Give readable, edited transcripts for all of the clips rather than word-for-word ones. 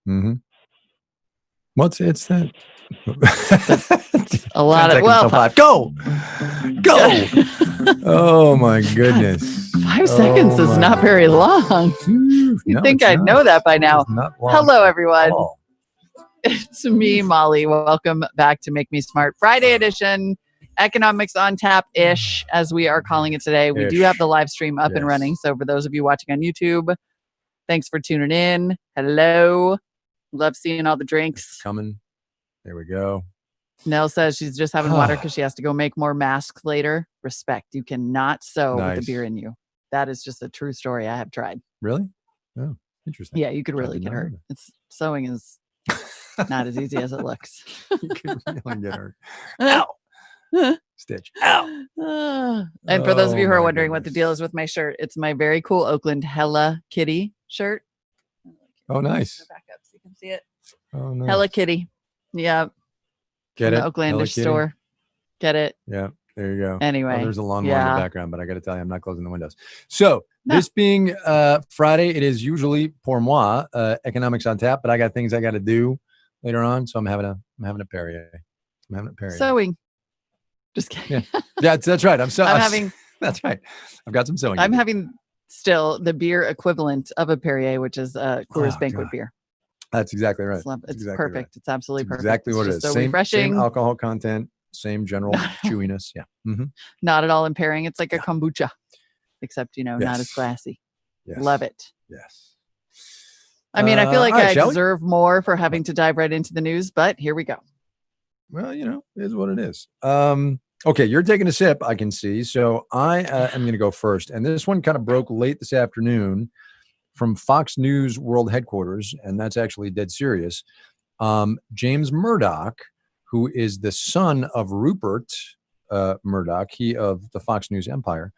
Mm-hmm. It's that. A lot of, well, 5. Go. Oh my goodness. 5 seconds is not very long. You'd think I'd know that by now. Hello, everyone. It's me, Molly. Welcome back to Make Me Smart Friday edition. Economics on tap-ish, as we are calling it today. We do have the live stream up and running. So for those of you watching on YouTube, thanks for tuning in. Hello. Love seeing all the drinks. Coming. There we go. Nell says she's just having water because she has to go make more masks later. Respect. You cannot sew with the beer in you. That is just a true story. I have tried. Really? Oh, interesting. Yeah, you could really get hurt. Sewing is not as easy as it looks. You could really get hurt. Ow. Stitch. Ow. And for those of you who are wondering what the deal is with my shirt, it's my very cool Oakland Hella Kitty shirt. Oh, nice. Back up so you can see it. Oh, nice. Hella Kitty. Yeah. Get it? The Oaklandish store. Get it? Yeah. There you go. Anyway. There's a lawnmower in the background, but I got to tell you, I'm not closing the windows. So this being Friday, it is usually pour moi, economics on tap, but I got things I got to do later on. So I'm having a Perrier. Sewing. Just kidding. Yeah, that's right. I'm having. That's right. I've got some sewing. I'm having still the beer equivalent of a Perrier, which is Coors Banquet beer. That's exactly right. It's perfect. Right. It's absolutely perfect. Exactly what it is. So same, refreshing. Same alcohol content, same general chewiness. Yeah. Mm-hmm. Not at all impairing. It's like a kombucha, except, not as classy. Yes. Love it. Yes. I mean, I feel like I deserve more for having to dive right into the news, but here we go. Well, it is what it is. Okay, you're taking a sip, I can see. So I am going to go first. And this one kind of broke late this afternoon from Fox News World Headquarters, and that's actually dead serious. James Murdoch, who is the son of Rupert Murdoch, he of the Fox News empire.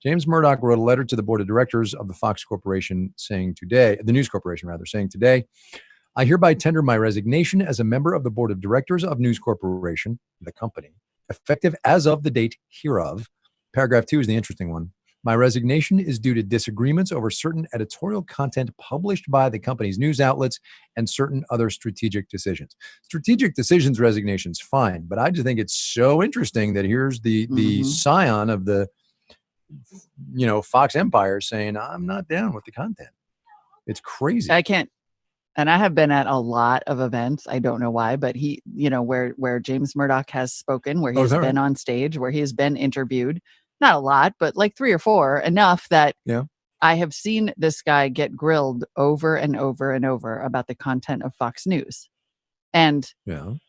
James Murdoch wrote a letter to the board of directors of the Fox Corporation the News Corporation, saying today, I hereby tender my resignation as a member of the board of directors of News Corporation, the company, effective as of the date hereof. Paragraph 2 is the interesting one. My resignation is due to disagreements over certain editorial content published by the company's news outlets and certain other strategic decisions. Strategic decisions resignation's fine, but I just think it's so interesting that here's the scion of the Fox empire saying, I'm not down with the content. It's crazy. I can't. And I have been at a lot of events. I don't know why, but he, where James Murdoch has spoken, where he's been on stage, where he has been interviewed. Not a lot, but like 3 or 4, enough that I have seen this guy get grilled over and over and over about the content of Fox News. And I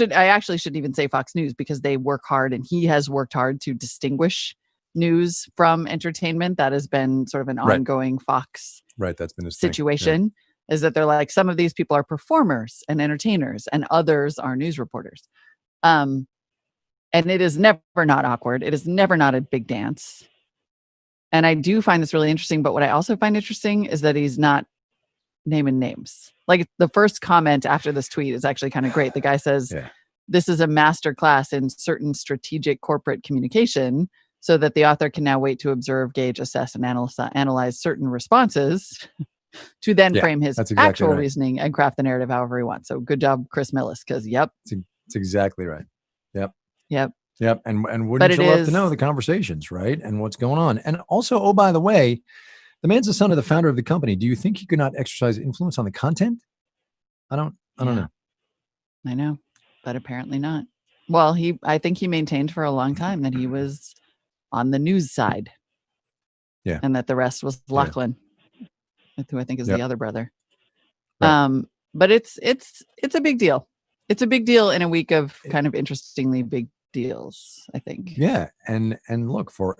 actually shouldn't even say Fox News because they work hard, and he has worked hard to distinguish news from entertainment. That has been sort of an ongoing Fox that's been his situation. Thing. Is that they're like, some of these people are performers and entertainers and others are news reporters. And it is never not awkward. It is never not a big dance. And I do find this really interesting. But what I also find interesting is that he's not naming names. Like the first comment after this tweet is actually kind of great. The guy says, this is a master class in certain strategic corporate communication so that the author can now wait to observe, gauge, assess, and analyze certain responses to then frame his actual reasoning and craft the narrative however he wants. So good job, Chris Millis, because it's exactly right. Yep. And wouldn't you love to know the conversations, right? And what's going on? And also, oh, by the way, the man's the son of the founder of the company. Do you think he could not exercise influence on the content? I don't know. I know, but apparently not. Well, I think he maintained for a long time that he was on the news side. Yeah. And that the rest was Lachlan, who I think is the other brother. Right. But it's a big deal. It's a big deal in a week of kind of interestingly big deals, I think. Yeah, and look for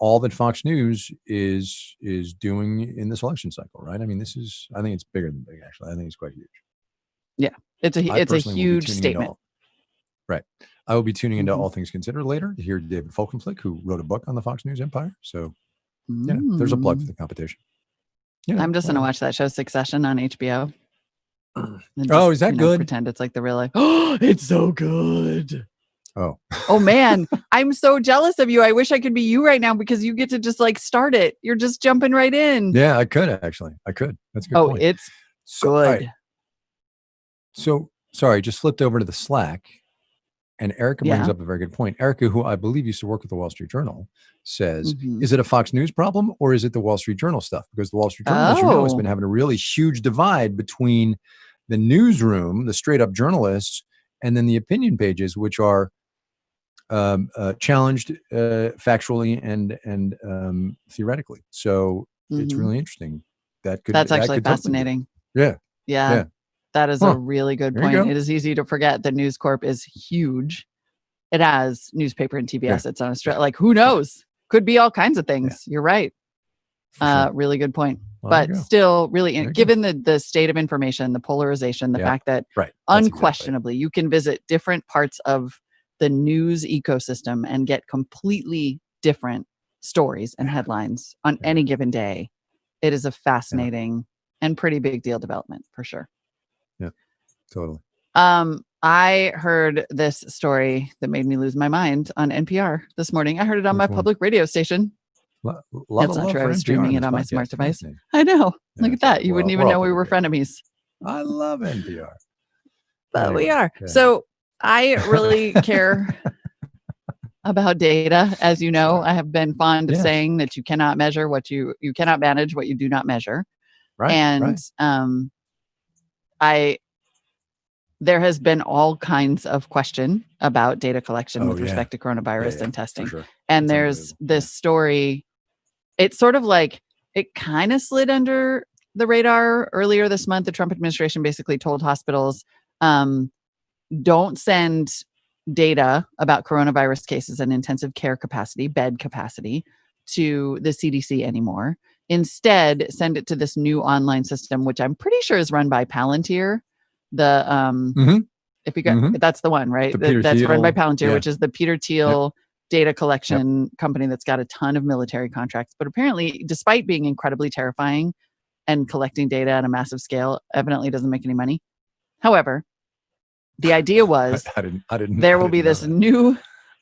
all that Fox News is doing in this election cycle, right? I mean, I think it's bigger than big. Actually, I think it's quite huge. Yeah, it's a huge statement. Right. I will be tuning into All Things Considered later to hear David Folkenflik, who wrote a book on the Fox News empire. So, there's a plug for the competition. Yeah, I'm just gonna watch that show Succession on HBO. Is that good? Pretend it's like the real life. Oh, it's so good. Oh man, I'm so jealous of you. I wish I could be you right now because you get to just like start it. You're just jumping right in. Yeah, I could actually. That's a good point. It's good. Right. So sorry, just flipped over to the Slack, and Erica brings Yeah. up a very good point. Erica, who I believe used to work at the Wall Street Journal, says, Mhm. is it a Fox News problem or is it the Wall Street Journal stuff? Because the Wall Street Journal, as you know, has Oh. been having a really huge divide between the newsroom, the straight up journalists, and then the opinion pages, which are challenged factually and theoretically. So it's Mhm. really interesting. That That's actually could totally be. fascinating. Yeah. Yeah. Yeah. That is a Huh. really good There you point. go. It is easy to forget that News Corp is huge. It has newspaper and TV Yeah. assets on Australia. Like, who knows? Could be all kinds of Yeah. things. You're right. Sure. Really good point. Well, there you But go. still, really, There you go. given the state of information, the polarization, the Yeah. fact that Right. That's exactly it. unquestionably you can visit different parts of the news ecosystem and get completely different stories and headlines on Yeah. any given day. It is a Yeah. fascinating and pretty big deal development for sure. Yeah. Totally. I heard this story that made me lose my mind on NPR this morning. I heard it on my Which one? public radio station. A lot That's of not love true. I for was NPR streaming in it this on my podcast. smart device. Fascinating. I know. Yeah, Look at that's that. okay. You wouldn't Well, even we're all know we were public radio. frenemies. I love NPR. But we Anyway, are. yeah. So I really care about data. As you know, Sure. I have been fond of Yes. saying that you cannot measure what you cannot manage what you do not measure. Right. And Right. there has been all kinds of question about data collection with yeah. respect to coronavirus and For testing. sure. And It's there's unbelievable. this story. It's sort of like it kind of slid under the radar earlier this month. The Trump administration basically told hospitals, don't send data about coronavirus cases and intensive care capacity, bed capacity, to the CDC anymore. Instead, send it to this new online system, which I'm pretty sure is run by Palantir. The Mhm. if you got Mhm. that's the one, right? The Peter That's run by Thiel. Palantir, Yeah. which is the Peter Thiel data collection company that's got a ton of military contracts. But apparently, despite being incredibly terrifying and collecting data at a massive scale, evidently doesn't make any money. However, the idea was I didn't. there I will be didn't know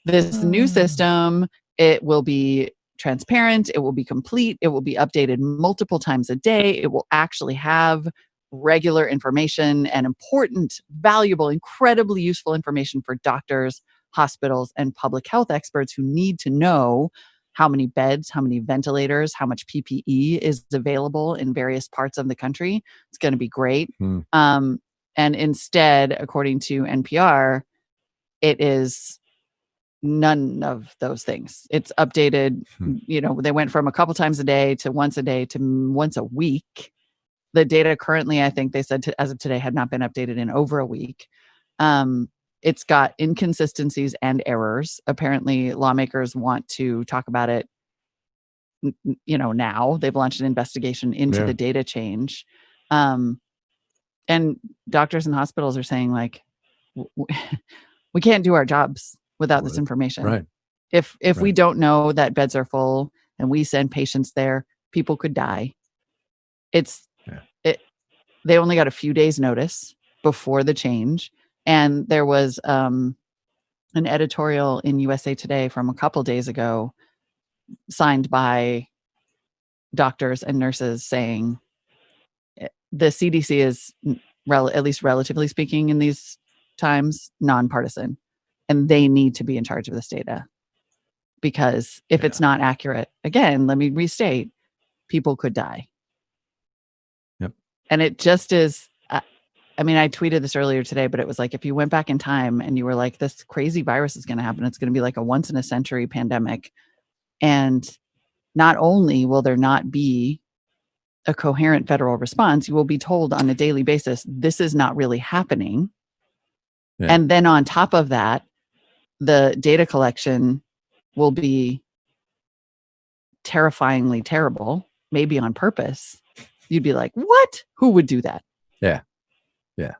this new that. system. It will be transparent. It will be complete. It will be updated multiple times a day. It will actually have regular information and important, valuable, incredibly useful information for doctors, hospitals, and public health experts who need to know how many beds, how many ventilators, how much PPE is available in various parts of the country. It's going to be great. Hmm. And instead, according to NPR, it is none of those things. It's updated. They went from a couple times a day to once a week. The data currently, I think they said as of today, had not been updated in over a week. It's got inconsistencies and errors. Apparently, lawmakers want to talk about it. Now they've launched an investigation into the data change. And doctors and hospitals are saying, like, we can't do our jobs without this information. Right. If we don't know that beds are full and we send patients there, people could die. They only got a few days notice before the change. And there was an editorial in USA Today from a couple days ago signed by doctors and nurses saying the CDC is, at least relatively speaking in these times, nonpartisan, and they need to be in charge of this data, because if it's not accurate, again, let me restate, people could die. Yep. And it just is. I mean, I tweeted this earlier today, but it was like, if you went back in time and you were like, this crazy virus is going to happen, it's going to be like a once in a century pandemic. And not only will there not be a coherent federal response, you will be told on a daily basis, this is not really happening. Yeah. And then on top of that, the data collection will be terrifyingly terrible, maybe on purpose. You'd be like, what? Who would do that? Yeah. Yeah.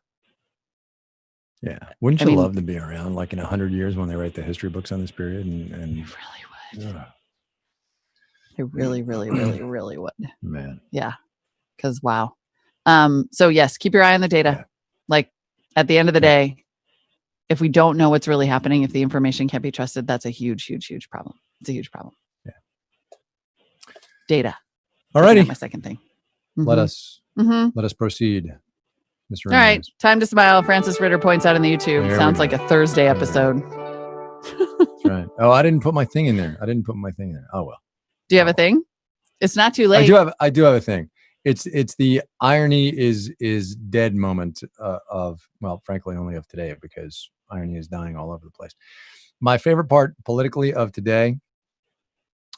Yeah. Wouldn't you love to be around like in 100 years when they write the history books on this period? And you really would. They really, really, really, really would. Man. Yeah. Because wow. So yes, keep your eye on the data. Yeah. Like at the end of the day, if we don't know what's really happening, if the information can't be trusted, that's a huge, huge, huge problem. It's a huge problem. Yeah. Data. All righty. My second thing. Let us proceed. Mr. All right, Ramirez. time to smile. Francis Ritter points out in the YouTube. There we Sounds go. like a Thursday There we go. episode. That's right. Oh, I didn't put my thing in there. Oh well. Do you have a thing? It's not too late. I do have a thing. It's the irony is dead moment of, well, frankly, only of today, because irony is dying all over the place. My favorite part politically of today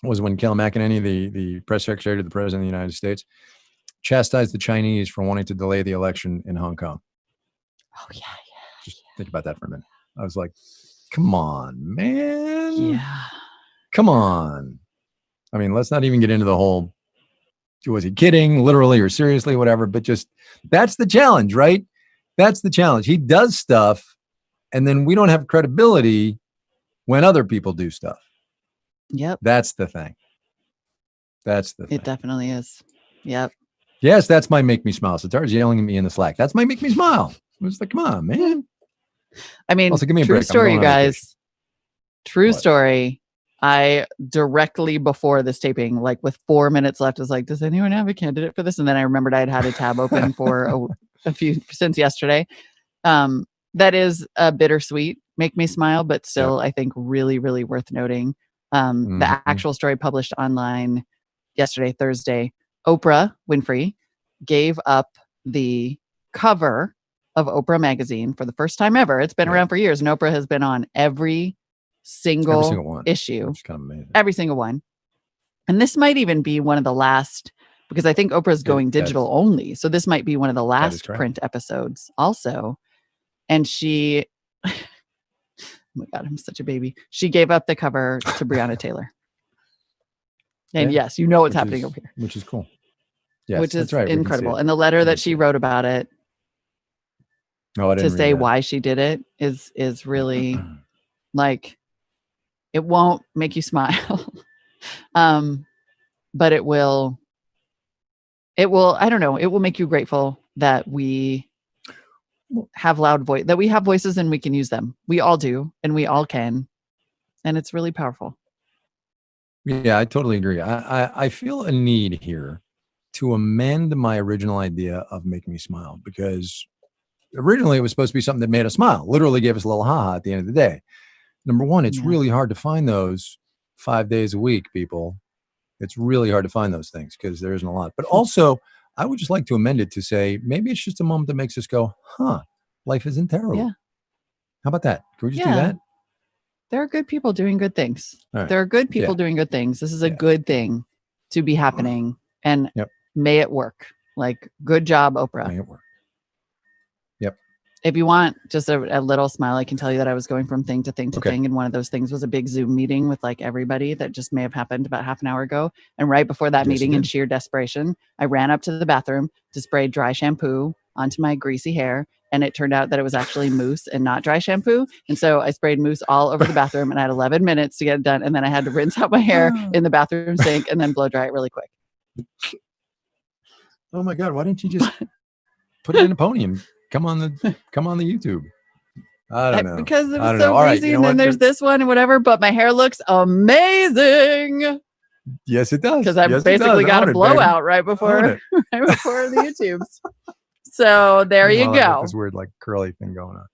was when Kayleigh McEnany, the press secretary to the president of the United States, chastised the Chinese for wanting to delay the election in Hong Kong. Oh yeah. Just think about that for a minute. I was like, come on, man. Yeah. Come on. I mean, let's not even get into the whole, was he kidding, literally or seriously, whatever, but just, that's the challenge, right? That's the challenge. He does stuff, and then we don't have credibility when other people do stuff. Yep. That's the thing. That's the thing. It definitely is. Yep. Yes, that's my make me smile. Satara's yelling at me in the Slack. That's my make me smile. I was like, come on, man. I mean, Also, give me a true break. story, you guys. True What? Story. I directly before this taping, like with 4 minutes left, was like, does anyone have a candidate for this? And then I remembered I had a tab open for a few since yesterday. That is a bittersweet, make me smile, but still, I think really, really worth noting. The actual story published online yesterday, Thursday, Oprah Winfrey gave up the cover of Oprah magazine for the first time ever. It's been around for years, and Oprah has been on every single one issue, which is kind of amazing. Every single one. And this might even be one of the last, because I think Oprah's going digital only. So this might be one of the last print episodes also. And she, oh my God, I'm such a baby. She gave up the cover to Breonna Taylor. And yes, you know what's happening over here. Which is cool. Yes, which is that's right. incredible. And the letter that she wrote about it to say why she did it is really like, it won't make you smile. But it will, I don't know, it will make you grateful that we have that we have voices and we can use them. We all do, and we all can. And it's really powerful. Yeah, I totally agree. I feel a need here to amend my original idea of Make Me Smile, because originally it was supposed to be something that made us smile, literally gave us a little ha-ha at the end of the day. Number one, it's really hard to find those 5 days a week, people. It's really hard to find those things because there isn't a lot. But also, I would just like to amend it to say, maybe it's just a moment that makes us go, huh, life isn't terrible. Yeah. How about that? Can we just do that? There are good people doing good things. Right. There are good people doing good things. This is a good thing to be happening. And may it work. Like, good job, Oprah. May it work. Yep. If you want just a little smile, I can tell you that I was going from thing to thing to thing. And one of those things was a big Zoom meeting with like everybody that just may have happened about half an hour ago. And right before that meeting, in sheer desperation, I ran up to the bathroom to spray dry shampoo onto my greasy hair. And it turned out that it was actually mousse and not dry shampoo. And so I sprayed mousse all over the bathroom, and I had 11 minutes to get it done. And then I had to rinse out my hair in the bathroom sink and then blow dry it really quick. Oh my God, why didn't you just put it in a pony and come on the YouTube? I don't know. Because it was so greasy, and then there's this one and whatever, but my hair looks amazing. Yes, it does. Because I basically got a blowout right before the YouTubes. So there you go. This weird like curly thing going on.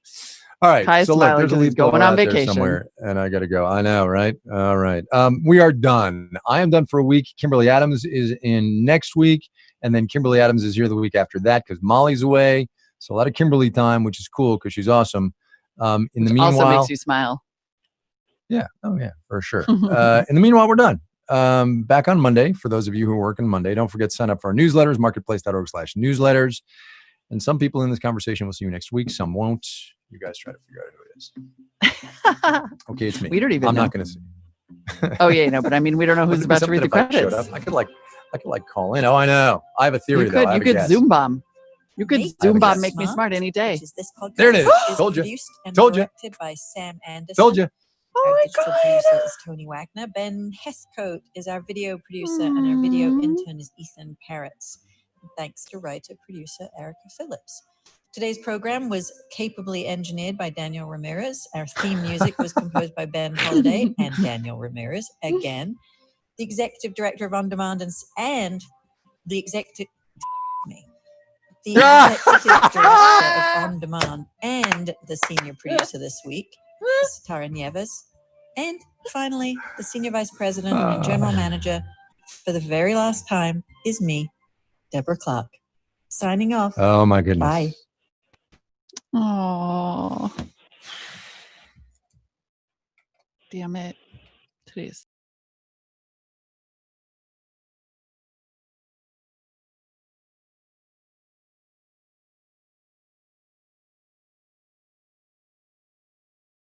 All right. Kai's so look, there's a lead going on vacation somewhere, and I got to go. I know, right? All right. We are done. I am done for a week. Kimberly Adams is in next week, and then Kimberly Adams is here the week after that because Molly's away. So a lot of Kimberly time, which is cool because she's awesome. In the meanwhile, also makes you smile. Yeah. Oh yeah, for sure. In the meanwhile, we're done. Back on Monday. For those of you who are working Monday, don't forget to sign up for our newsletters, marketplace.org/newsletters. And some people in this conversation will see you next week. Some won't. You guys try to figure out who it is. Okay, it's me. We don't even know. I'm not going to see. Oh yeah, no, but I mean, we don't know who's about to read the credits. I could call in. Oh, I know. I have a theory. You could Zoom bomb. You could Zoom bomb Make Me Smart any day. There it is. Told you. Told you. Directed by Sam Anderson. Told you. Our digital producer is Tony Wagner. Ben Heathcote is our video producer, and our video intern is Ethan Parrots. Thanks to writer-producer Erica Phillips. Today's program was capably engineered by Daniel Ramirez. Our theme music was composed by Ben Holiday and Daniel Ramirez again. The executive director of On Demand and the executive the executive director of On Demand and the senior producer this week is Tara Nieves. And finally, the senior vice president and general manager for the very last time is me, Deborah Clark. Signing off. Oh my goodness. Bye. Oh, damn it. Today's